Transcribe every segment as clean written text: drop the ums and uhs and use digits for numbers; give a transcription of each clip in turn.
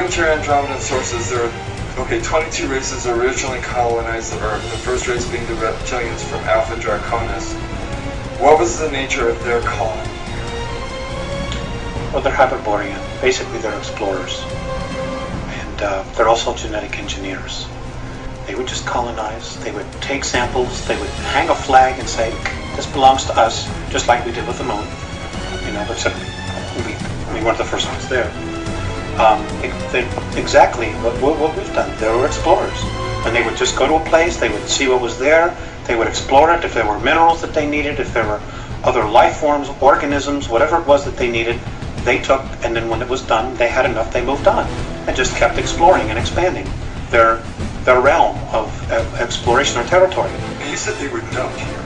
According to your Andromedan sources, there are 22 races originally colonized the Earth, the first race being the reptilians from Alpha Draconis. What was the nature of their colony? Well, they're Hyperborean. Basically, they're explorers. And they're also genetic engineers. They would just colonize. They would take samples. They would hang a flag and say, this belongs to us, just like we did with the moon. Except we weren't the first ones there. Exactly what we've done. They were explorers. And they would just go to a place, they would see what was there, they would explore it, if there were minerals that they needed, if there were other life forms, organisms, whatever it was that they needed, they took, and then when it was done, they had enough, they moved on, and just kept exploring and expanding their realm of exploration or territory. And you said they were dumped here.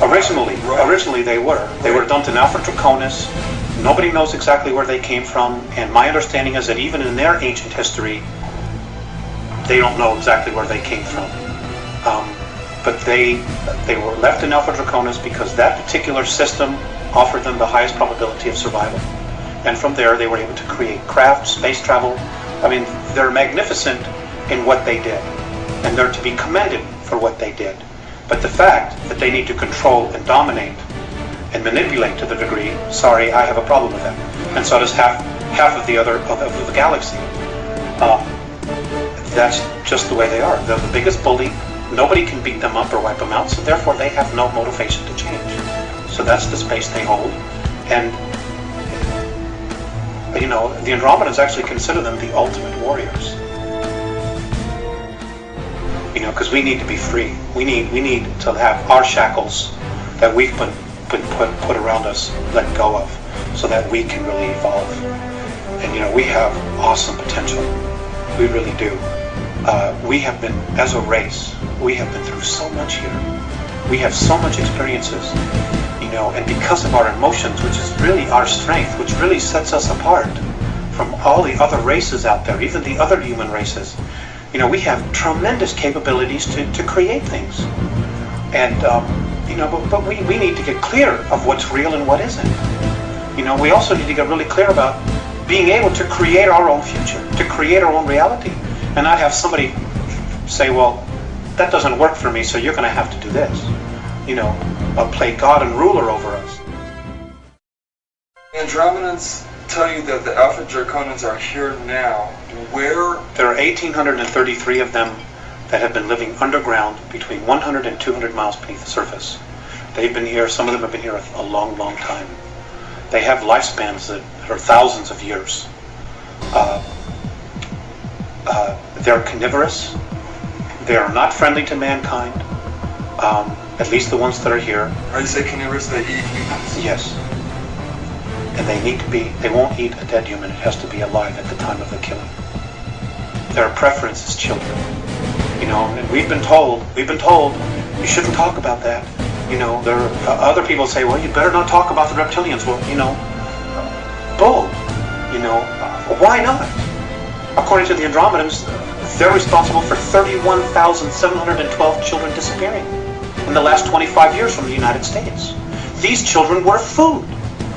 Originally they were. They were dumped in Alpha Draconis. Nobody knows exactly where they came from, and my understanding is that even in their ancient history, they don't know exactly where they came from. But they were left in Alpha Draconis because that particular system offered them the highest probability of survival. And from there, they were able to create craft, space travel. I mean, they're magnificent in what they did, and they're to be commended for what they did. But the fact that they need to control and dominate and manipulate to the degree, sorry, I have a problem with that. And so does half of the other of the galaxy. That's just the way they are. They're the biggest bully. Nobody can beat them up or wipe them out, so therefore they have no motivation to change. So that's the space they hold. And the Andromedans actually consider them the ultimate warriors. Because we need to be free. We need to have our shackles that we've been put around us let go of, so that we can really evolve. And we have awesome potential. We really do. We have been, as a race, we have been through so much here. We have so much experiences, and because of our emotions, which is really our strength, which really sets us apart from all the other races out there, even the other human races. We have tremendous capabilities to create things. And, but we need to get clear of what's real and what isn't. We also need to get really clear about being able to create our own future, to create our own reality, and not have somebody say, well, that doesn't work for me, so you're going to have to do this. Play God and ruler over us. Andromedans tell you that the Alpha Draconians are here now. Where? There are 1,833 of them that have been living underground between 100 and 200 miles beneath the surface. They've been here, some of them have been here a long, long time. They have lifespans that are thousands of years. They're carnivorous. They are not friendly to mankind, at least the ones that are here. Are you saying carnivorous, they eat humans? Yes. And they won't eat a dead human. It has to be alive at the time of the killing. Their preference is children. And we've been told you shouldn't talk about that. There are other people say, well, you better not talk about the reptilians. Well, bull. Why not? According to the Andromedans, they're responsible for 31,712 children disappearing in the last 25 years from the United States. These children were food.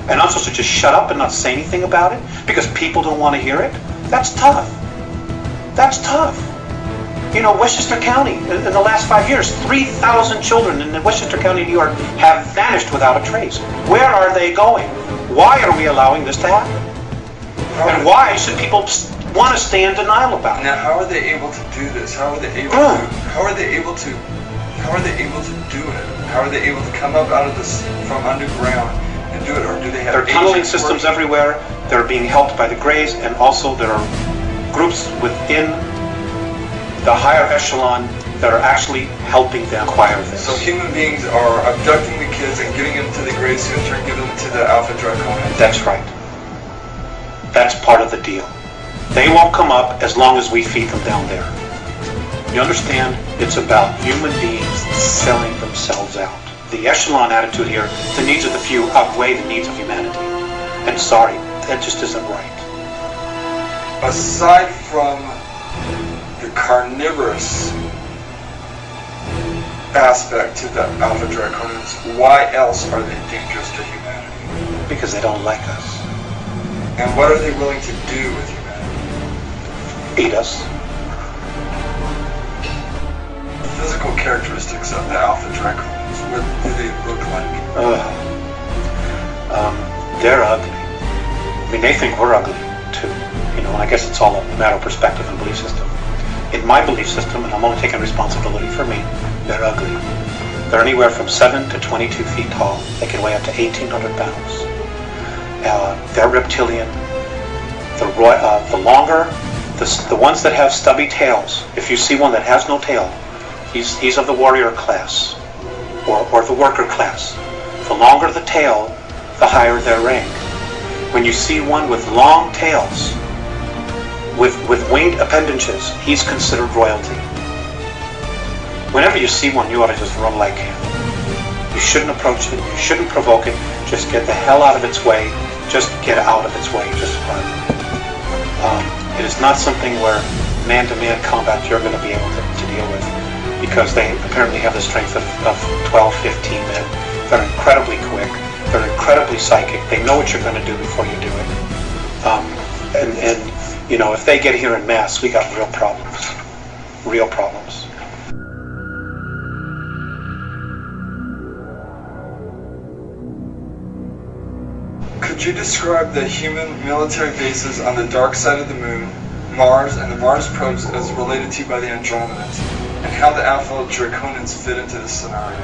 And I'm supposed to just shut up and not say anything about it because people don't want to hear it? That's tough. That's tough. Westchester County, in the last 5 years, 3,000 children in Westchester County, New York, have vanished without a trace. Where are they going? Why are we allowing this to happen? And why should people want to stay in denial about it? Now, how are they able to do this? How are they able to do it? How are they able to come up out of this from underground and do it, or do they have? There are tunneling systems everywhere. They're being helped by the Greys, and also there are groups within the higher echelon that are actually helping them acquire this. So human beings are abducting the kids and giving them to the Greys, who in turn give them to the Alpha Draconians? That's right. That's part of the deal. They won't come up as long as we feed them down there. You understand? It's about human beings selling themselves out. The echelon attitude here, the needs of the few outweigh the needs of humanity. And sorry, that just isn't right. Aside from the carnivorous aspect to the Alpha Draconians, why else are they dangerous to humanity? Because they don't like us. And what are they willing to do with humanity? eat us. Physical characteristics of the alpha draconians, what do they look like? They're ugly. I mean, they think we're ugly too. You know, and I guess it's all a matter of perspective and belief system. In my belief system, and I'm only taking responsibility for me, they're ugly. They're anywhere from 7 to 22 feet tall. They can weigh up to 1,800 pounds. They're reptilian. The longer, the ones that have stubby tails, if you see one that has no tail, he's of the warrior class, or the worker class. The longer the tail, the higher their rank. When you see one with long tails, with winged appendages, he's considered royalty. Whenever you see one, you ought to just run like him. You shouldn't approach it, you shouldn't provoke it, just get the hell out of its way, just get out of its way, just run. It is not something where man-to-man combat you're going to be able to deal with, because they apparently have the strength of 12, 15 men. They're incredibly quick, they're incredibly psychic, they know what you're going to do before you do it. And you know, if they get here in mass, we got real problems. Real problems. Could you describe the human military bases on the dark side of the moon, Mars, and the Mars probes as related to by the Andromedans, and how the Alpha Draconians fit into this scenario?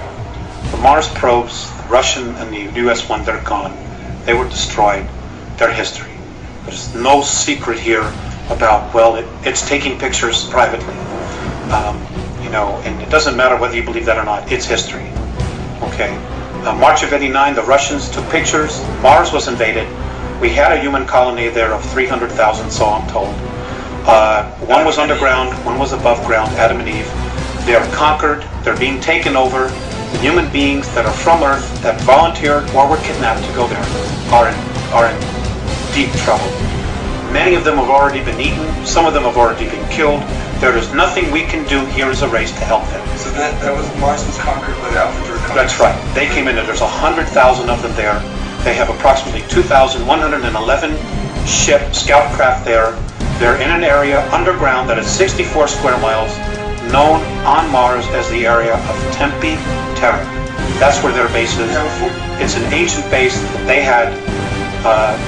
The Mars probes, the Russian and the US one, they're gone. They were destroyed. They're history. There's no secret here about, well, it's taking pictures privately. You know, and it doesn't matter whether you believe that or not, it's history. Okay. March of '89, the Russians took pictures. Mars was invaded. We had a human colony there of 300,000, so I'm told. One was underground, one was above ground, Adam and Eve. They are conquered, they're being taken over. The human beings that are from Earth, that volunteered or were kidnapped to go there, are in deep trouble. Many of them have already been eaten, some of them have already been killed. There is nothing we can do here as a race to help them. So Mars was conquered by the Alpha Draconians? That's right. They came in there. There's 100,000 of them there. They have approximately 2,111 scout craft there. They're in an area underground that is 64 square miles, known on Mars as the area of Tempe Terra. That's where their base is. It's an ancient base that they had.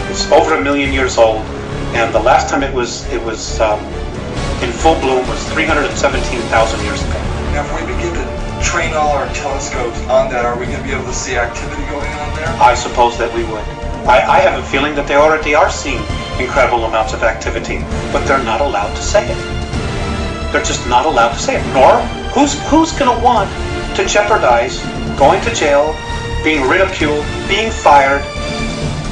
It's over 1 million years old, and the last time it was in full bloom was 317,000 years ago. Now, if we begin to train all our telescopes on that, are we going to be able to see activity going on there? I suppose that we would. I have a feeling that they already are seeing incredible amounts of activity, but they're not allowed to say it. They're just not allowed to say it. Nor, who's going to want to jeopardize going to jail, being ridiculed, being fired,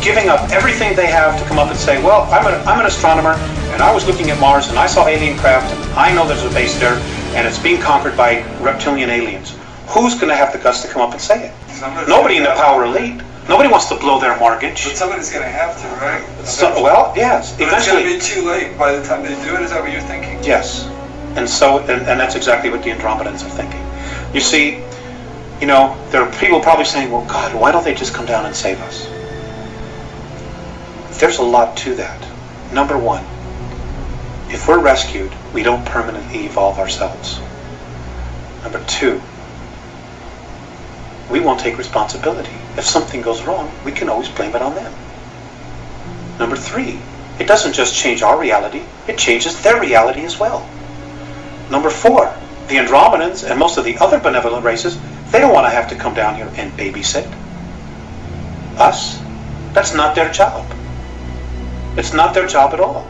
giving up everything they have to come up and say, well, I'm an astronomer, and I was looking at Mars, and I saw alien craft, and I know there's a base there, and it's being conquered by reptilian aliens. Who's going to have the guts to come up and say it? Nobody in the power elite. Nobody wants to blow their mortgage. But somebody's going to have to, right? Well, yes. But eventually, it's going to be too late by the time they do it. Is that what you're thinking? Yes. And so, and that's exactly what the Andromedans are thinking. You see, you know, there are people probably saying, well, God, why don't they just come down and save us? There's a lot to that. Number one, if we're rescued, we don't permanently evolve ourselves. Number two, we won't take responsibility. If something goes wrong, we can always blame it on them. Number three, it doesn't just change our reality, it changes their reality as well. Number four, the Andromedans and most of the other benevolent races, they don't want to have to come down here and babysit us. That's not their job. It's not their job at all.